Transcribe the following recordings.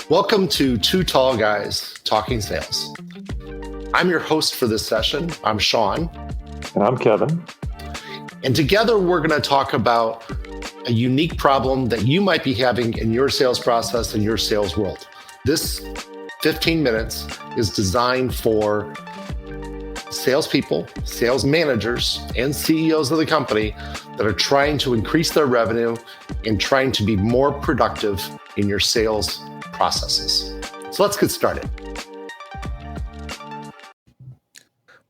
Welcome to Two Tall Guys Talking Sales. I'm your host for this session. I'm Sean. And I'm Kevin. And together we're going to talk about a unique problem that you might be having in your sales process and your sales world. This 15 minutes is designed for salespeople, sales managers, and CEOs of the company that are trying to increase their revenue and trying to be more productive in your sales processes. So let's get started.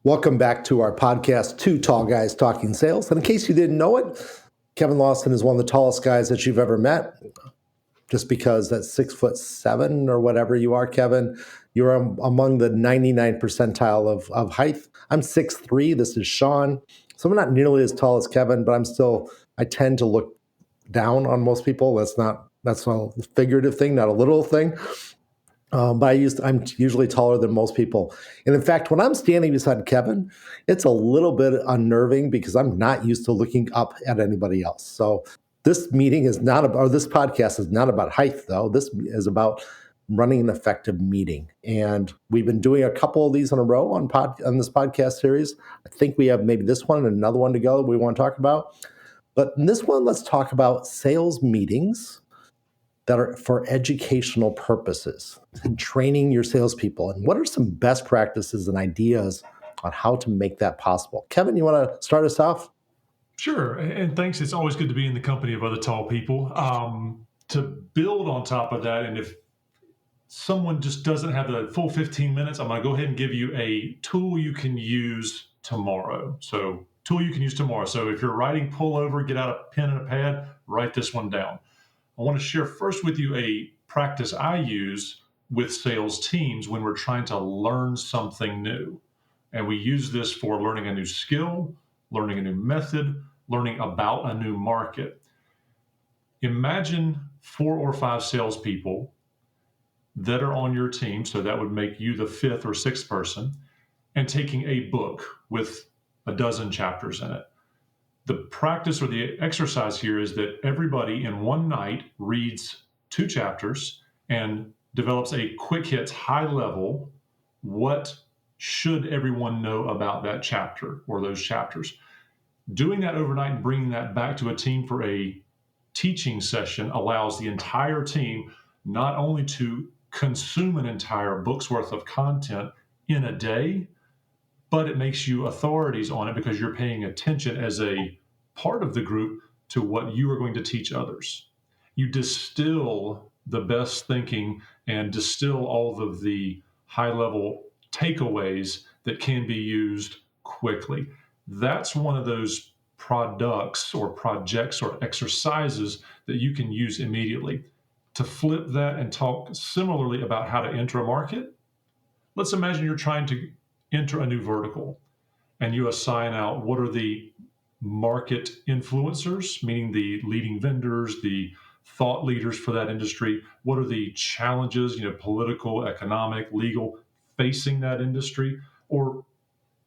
Welcome back to our podcast, Two Tall Guys Talking Sales. And in case you didn't know it, Kevin Lawson is one of the tallest guys that you've ever met. Just because that's 6'7" or whatever you are, Kevin, you're among the 99th percentile of height. I'm 6'3". This is Sean. So I'm not nearly as tall as Kevin, but I tend to look down on most people. That's a figurative thing, not a literal thing. But I'm usually taller than most people. And in fact, when I'm standing beside Kevin, it's a little bit unnerving because I'm not used to looking up at anybody else. So this podcast is not about height, though. This is about running an effective meeting. And we've been doing a couple of these in a row on this podcast series. I think we have maybe this one and another one to go that we want to talk about. But in this one, let's talk about sales meetings that are for educational purposes and training your salespeople. And what are some best practices and ideas on how to make that possible? Kevin, you want to start us off? Sure. And thanks. It's always good to be in the company of other tall people. To build on top of that, and if someone just doesn't have the full 15 minutes, I'm going to go ahead and give you a tool you can use tomorrow. So if you're writing, pull over, get out a pen and a pad, write this one down. I want to share first with you a practice I use with sales teams when we're trying to learn something new. And we use this for learning a new skill, learning a new method, learning about a new market. Imagine 4 or 5 salespeople that are on your team, so that would make you the 5th or 6th person, and taking a book with a dozen chapters in it. The practice or the exercise here is that everybody in one night reads 2 chapters and develops a quick hits, high level, what should everyone know about that chapter or those chapters. Doing that overnight and bringing that back to a team for a teaching session allows the entire team not only to consume an entire book's worth of content in a day, but it makes you authorities on it because you're paying attention as a part of the group to what you are going to teach others. You distill the best thinking and distill all of the high-level takeaways that can be used quickly. That's one of those products or projects or exercises that you can use immediately. To flip that and talk similarly about how to enter a market, let's imagine you're trying to enter a new vertical and you assign out what are the market influencers, meaning the leading vendors, the thought leaders for that industry. What are the challenges, political, economic, legal, facing that industry, or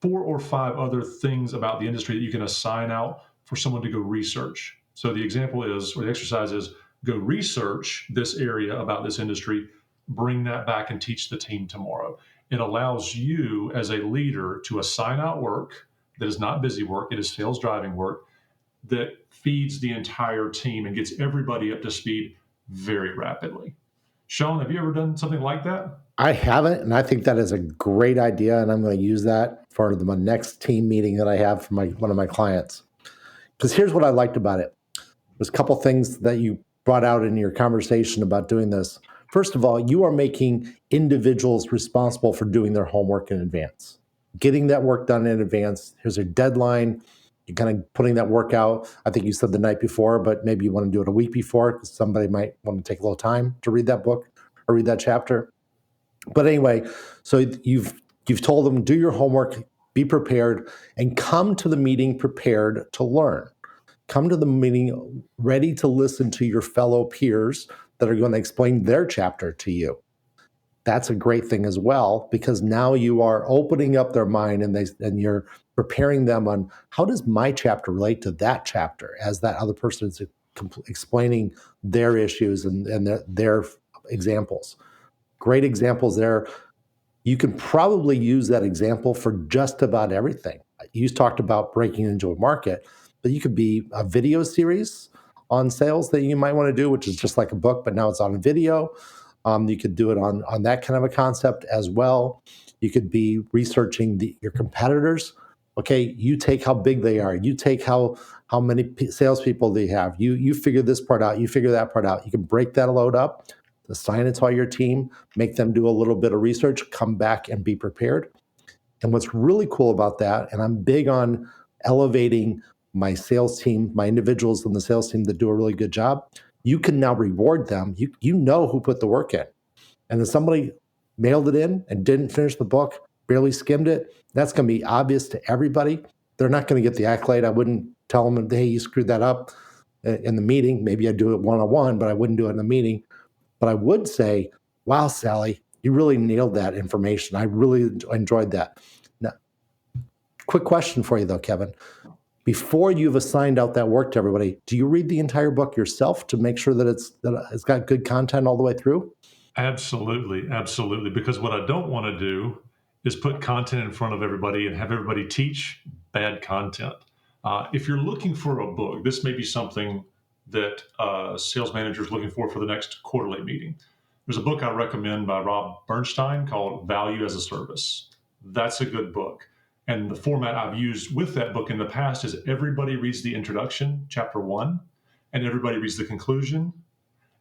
4 or 5 other things about the industry that you can assign out for someone to go research. So the example is, or the exercise is, go research this area about this industry, bring that back and teach the team tomorrow. It allows you as a leader to assign out work that is not busy work, it is sales driving work that feeds the entire team and gets everybody up to speed very rapidly. Sean, have you ever done something like that? I haven't, and I think that is a great idea, and I'm going to use that for the next team meeting that I have for one of my clients. Because here's what I liked about it. There's a couple things that you brought out in your conversation about doing this. First of all, you are making individuals responsible for doing their homework in advance. Getting that work done in advance. Here's a deadline. You're kind of putting that work out. I think you said the night before, but maybe you want to do it a week before because somebody might want to take a little time to read that book or read that chapter. But anyway, so you've told them, do your homework, be prepared, and come to the meeting prepared to learn. Come to the meeting ready to listen to your fellow peers that are going to explain their chapter to you. That's a great thing as well, because now you are opening up their mind and you're preparing them on how does my chapter relate to that chapter as that other person is explaining their issues and their examples. great examples there. You can probably use that example for just about everything. You talked about breaking into a market, but you could be a video series on sales that you might want to do, which is just like a book, but now it's on video. You could do it on that kind of a concept as well. You could be researching your competitors. Okay, you take how big they are. You take how many salespeople they have. You figure this part out. You figure that part out. You can break that load up, assign it to all your team, make them do a little bit of research, come back and be prepared. And what's really cool about that, and I'm big on elevating my sales team, my individuals in the sales team that do a really good job, you can now reward them. You know who put the work in. And if somebody mailed it in and didn't finish the book, barely skimmed it, that's going to be obvious to everybody. They're not going to get the accolade. I wouldn't tell them, hey, you screwed that up in the meeting. Maybe I'd do it one-on-one, but I wouldn't do it in the meeting. But I would say, wow, Sally, you really nailed that information. I really enjoyed that. Now, quick question for you, though, Kevin. Before you've assigned out that work to everybody, do you read the entire book yourself to make sure that it's got good content all the way through? Absolutely, absolutely. Because what I don't want to do is put content in front of everybody and have everybody teach bad content. If you're looking for a book, this may be something that sales manager is looking for the next quarterly meeting. There's a book I recommend by Rob Bernstein called Value as a Service. That's a good book. And the format I've used with that book in the past is everybody reads the introduction, chapter 1, and everybody reads the conclusion.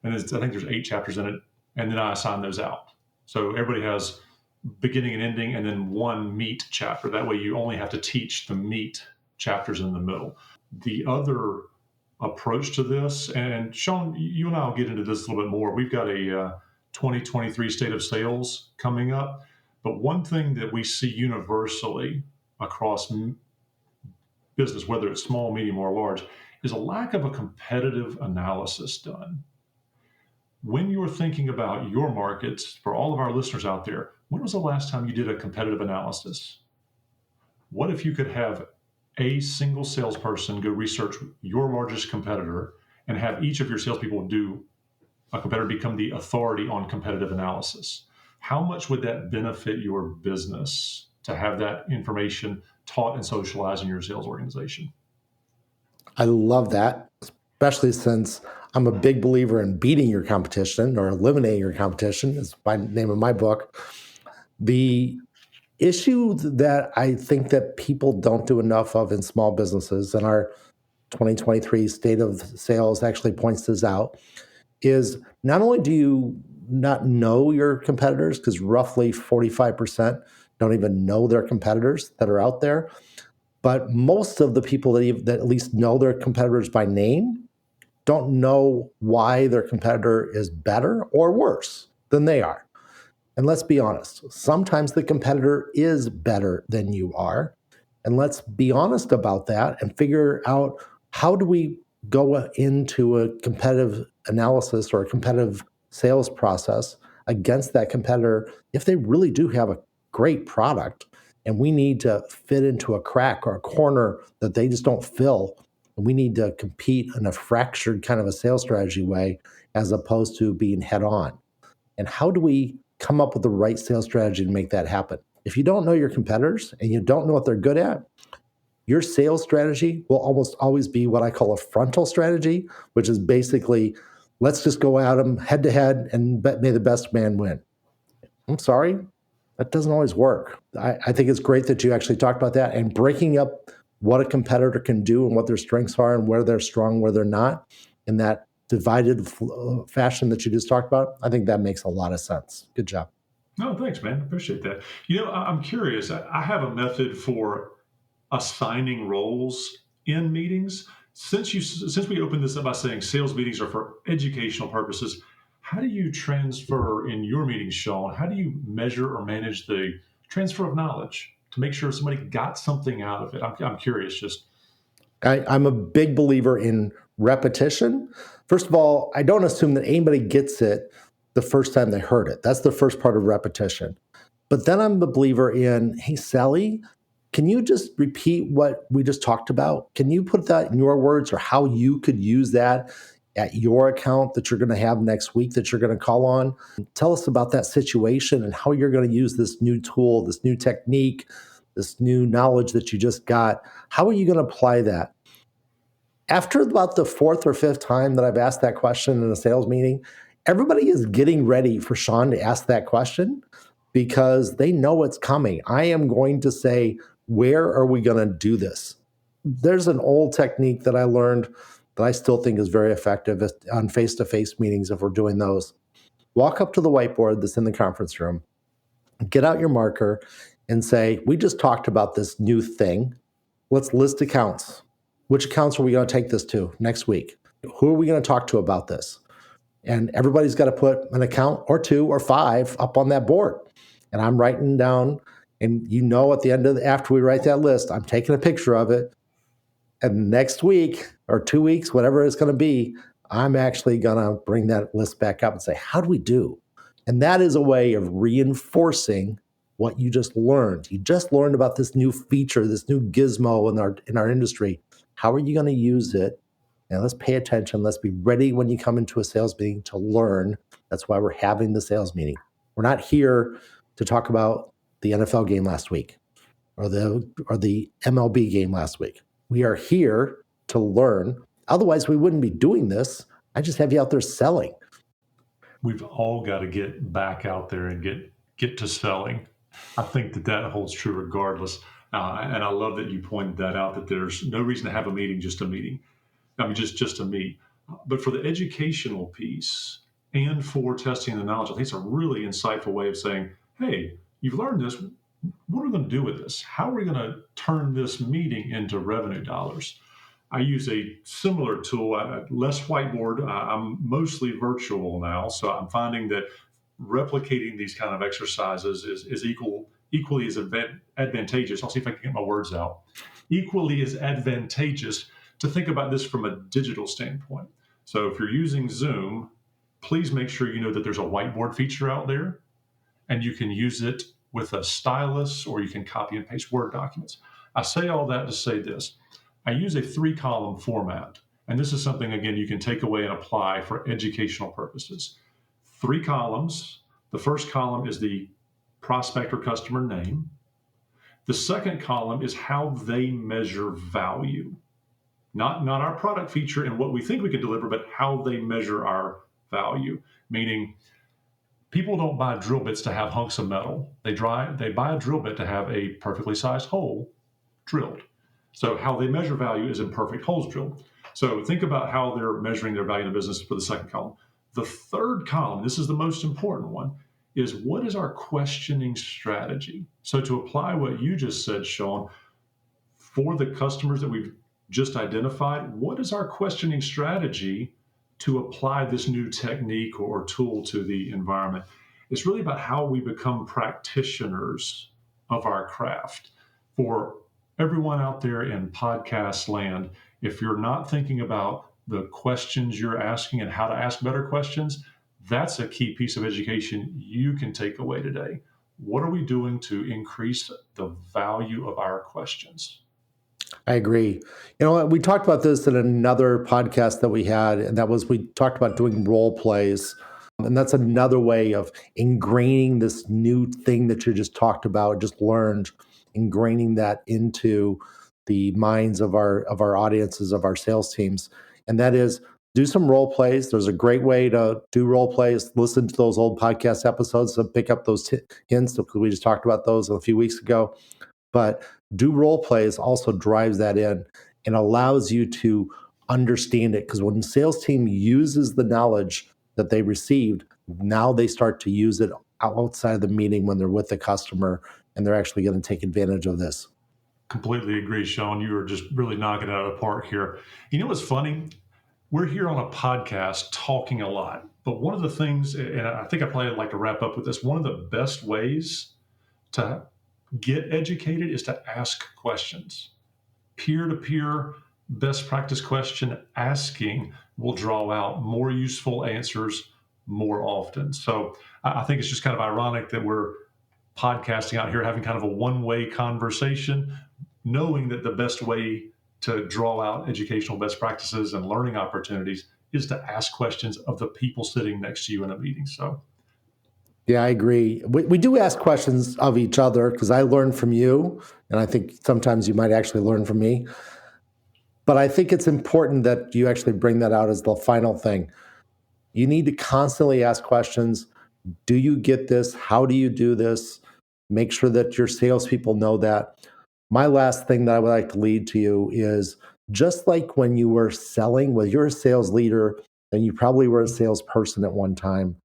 And I think there's 8 chapters in it. And then I assign those out. So everybody has beginning and ending and then one meat chapter. That way you only have to teach the meat chapters in the middle. The other approach to this, and Sean, you and I will get into this a little bit more. We've got a 2023 State of Sales coming up. But one thing that we see universally across business, whether it's small, medium, or large, is a lack of a competitive analysis done. When you're thinking about your markets, for all of our listeners out there, when was the last time you did a competitive analysis? What if you could have a single salesperson go research your largest competitor and have each of your salespeople do a competitor become the authority on competitive analysis? How much would that benefit your business to have that information taught and socialized in your sales organization? I love that, especially since I'm a big believer in beating your competition or eliminating your competition, is my name of my book. The issue that I think that people don't do enough of in small businesses, and our 2023 State of Sales actually points this out, is not only do you not know your competitors, because roughly 45% don't even know their competitors that are out there, but most of the people that at least know their competitors by name don't know why their competitor is better or worse than they are. And let's be honest, sometimes the competitor is better than you are. And let's be honest about that and figure out, how do we go into a competitive analysis or a competitive sales process against that competitor if they really do have a great product and we need to fit into a crack or a corner that they just don't fill. And we need to compete in a fractured kind of a sales strategy way as opposed to being head on. And how do we come up with the right sales strategy to make that happen? If you don't know your competitors and you don't know what they're good at, your sales strategy will almost always be what I call a frontal strategy, which is basically, let's just go at them head to head and may the best man win. I'm sorry, that doesn't always work. I think it's great that you actually talked about that and breaking up what a competitor can do and what their strengths are and where they're strong, where they're not, in that divided fashion that you just talked about. I think that makes a lot of sense. Good job. No, thanks, man. Appreciate that. I'm curious. I have a method for assigning roles in meetings. Since we opened this up by saying sales meetings are for educational purposes, how do you transfer in your meetings, Sean? How do you measure or manage the transfer of knowledge to make sure somebody got something out of it? I'm curious. I'm a big believer in repetition. First of all, I don't assume that anybody gets it the first time they heard it. That's the first part of repetition. But then I'm a believer in, hey, Sally, can you just repeat what we just talked about? Can you put that in your words or how you could use that at your account that you're going to have next week that you're going to call on. Tell us about that situation and how you're going to use this new tool, this new technique, this new knowledge that you just got. How are you going to apply that? After about the fourth or fifth time that I've asked that question in a sales meeting, everybody is getting ready for Sean to ask that question because they know it's coming. I am going to say, where are we going to do this? There's an old technique that I learned that I still think is very effective on face-to-face meetings if we're doing those. Walk up to the whiteboard that's in the conference room, get out your marker and say, we just talked about this new thing. Let's list accounts. Which accounts are we going to take this to next week? Who are we going to talk to about this? And everybody's got to put an account or two or five up on that board. And I'm writing down, and at the end of after we write that list, I'm taking a picture of it. And next week or 2 weeks, whatever it's going to be, I'm actually going to bring that list back up and say, how do we do? And that is a way of reinforcing what you just learned. You just learned about this new feature, this new gizmo in our industry. How are you going to use it? And let's pay attention. Let's be ready when you come into a sales meeting to learn. That's why we're having the sales meeting. We're not here to talk about the NFL game last week or the MLB game last week. We are here to learn. Otherwise, we wouldn't be doing this. I just have you out there selling. We've all got to get back out there and get to selling. I think that holds true regardless. And I love that you pointed that out, that there's no reason to have a meeting, just a meeting. I mean, just to meet. But for the educational piece and for testing the knowledge, I think it's a really insightful way of saying, hey, you've learned this. What are we going to do with this? How are we going to turn this meeting into revenue dollars? I use a similar tool, less whiteboard. I'm mostly virtual now, so I'm finding that replicating these kind of exercises is equally as advantageous. I'll see if I can get my words out. Equally as advantageous to think about this from a digital standpoint. So if you're using Zoom, please make sure you know that there's a whiteboard feature out there, and you can use it with a stylus, or you can copy and paste Word documents. I say all that to say this. I use a 3-column format, and this is something, again, you can take away and apply for educational purposes. 3 columns. The first column is the prospect or customer name. The second column is how they measure value. Not our product feature and what we think we can deliver, but how they measure our value. Meaning, people don't buy drill bits to have hunks of metal. They buy a drill bit to have a perfectly sized hole drilled. So how they measure value is in perfect holes drilled. So think about how they're measuring their value in the business for the second column. The third column, this is the most important one, is what is our questioning strategy? So to apply what you just said, Sean, for the customers that we've just identified, what is our questioning strategy to apply this new technique or tool to the environment? It's really about how we become practitioners of our craft. For everyone out there in podcast land, if you're not thinking about the questions you're asking and how to ask better questions, that's a key piece of education you can take away today. What are we doing to increase the value of our questions? I agree. We talked about this in another podcast that we had, and we talked about doing role plays. And that's another way of ingraining this new thing that you just talked about, just learned, ingraining that into the minds of our audiences, of our sales teams. And that is do some role plays. There's a great way to do role plays. Listen to those old podcast episodes and pick up those hints. We just talked about those a few weeks ago. But do role plays also drives that in and allows you to understand it. Because when the sales team uses the knowledge that they received, now they start to use it outside of the meeting when they're with the customer, and they're actually going to take advantage of this. Completely agree, Sean. You are just really knocking it out of the park here. You know what's funny? We're here on a podcast talking a lot, but one of the things, and I think I probably like to wrap up with this, one of the best ways to get educated is to ask questions. Peer-to-peer best practice question asking will draw out more useful answers more often. So I think it's just kind of ironic that we're podcasting out here, having kind of a one-way conversation, knowing that the best way to draw out educational best practices and learning opportunities is to ask questions of the people sitting next to you in a meeting. So, yeah, I agree. We do ask questions of each other because I learn from you, and I think sometimes you might actually learn from me. But I think it's important that you actually bring that out as the final thing. You need to constantly ask questions. Do you get this? How do you do this? Make sure that your salespeople know that. My last thing that I would like to lead to you is just like when you were selling, when you're a sales leader and you probably were a salesperson at one time,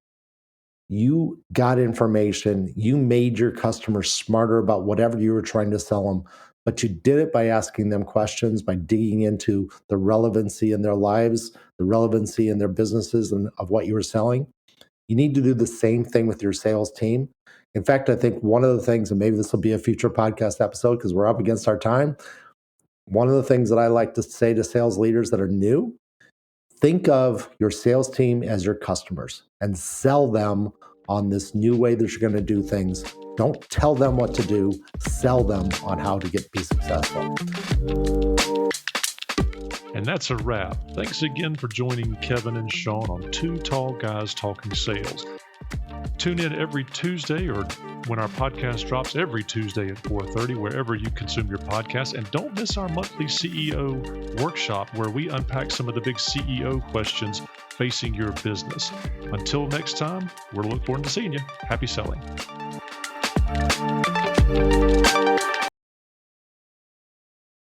you got information, you made your customers smarter about whatever you were trying to sell them, but you did it by asking them questions, by digging into the relevancy in their lives, the relevancy in their businesses and of what you were selling. You need to do the same thing with your sales team. In fact, I think one of the things, and maybe this will be a future podcast episode because we're up against our time. One of the things that I like to say to sales leaders that are new, think of your sales team as your customers and sell them on this new way that you're going to do things. Don't tell them what to do, sell them on how to be successful. And that's a wrap. Thanks again for joining Kevin and Sean on Two Tall Guys Talking Sales. Tune in every Tuesday, or when our podcast drops every Tuesday at 4:30, wherever you consume your podcast. And don't miss our monthly CEO workshop where we unpack some of the big CEO questions facing your business. Until next time, we're looking forward to seeing you. Happy selling.